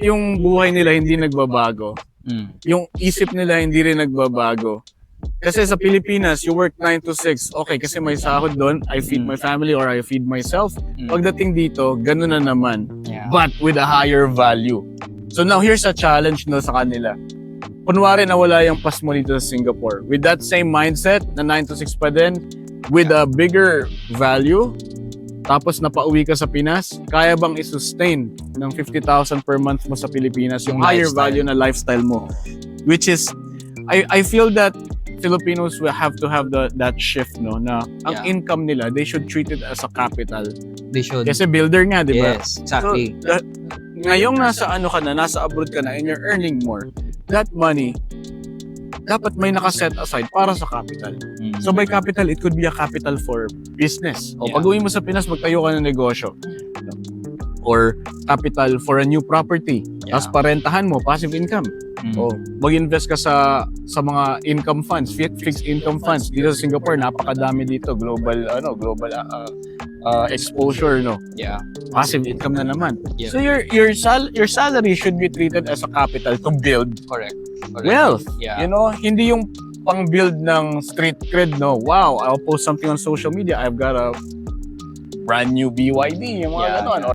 yung buhay nila hindi nagbabago. Yung isip nila hindi rin nagbabago. Kasi sa Pilipinas, you work 9 to 6. Okay, kasi may sahod doon, I feed my family or I feed myself. Pagdating dito, ganun na naman. Yeah. But with a higher value. So now here's a challenge no sa kanila. Kunwari nawala yung pass mo dito sa Singapore. With that same mindset na 9 to 6 pa din, with a bigger value, tapos napauwi ka sa Pinas, kaya bang i-sustain ng 50,000 per month mo sa Pilipinas yung higher Lifestyle. value na lifestyle mo? Which is, I feel that Filipinos will have to have that shift, no, na ang Yeah. income nila, they should treat it as a capital. They should. Kasi builder nga, di ba? Yes, exactly. So, ngayong nasa nasa abroad ka na and you're earning more, that money, dapat may nakaset aside para sa capital. So by capital, it could be a capital for business. O Yeah. pag uwi mo sa Pinas, magtayo ka ng negosyo. Or capital for a new property. Yeah. Tapos parentahan mo, passive income. O mag-invest ka sa mga income funds, fixed income funds. Dito sa Singapore, napakadami dito. Global exposure, no? Yeah. Passive income na naman. Yeah. So your salary should be treated as a capital to build Correct. wealth. Yeah. You know, hindi yung pang-build ng street cred, no? Wow, I'll post something on social media. I've got a brand new BYD, yung mga Yeah. ganon.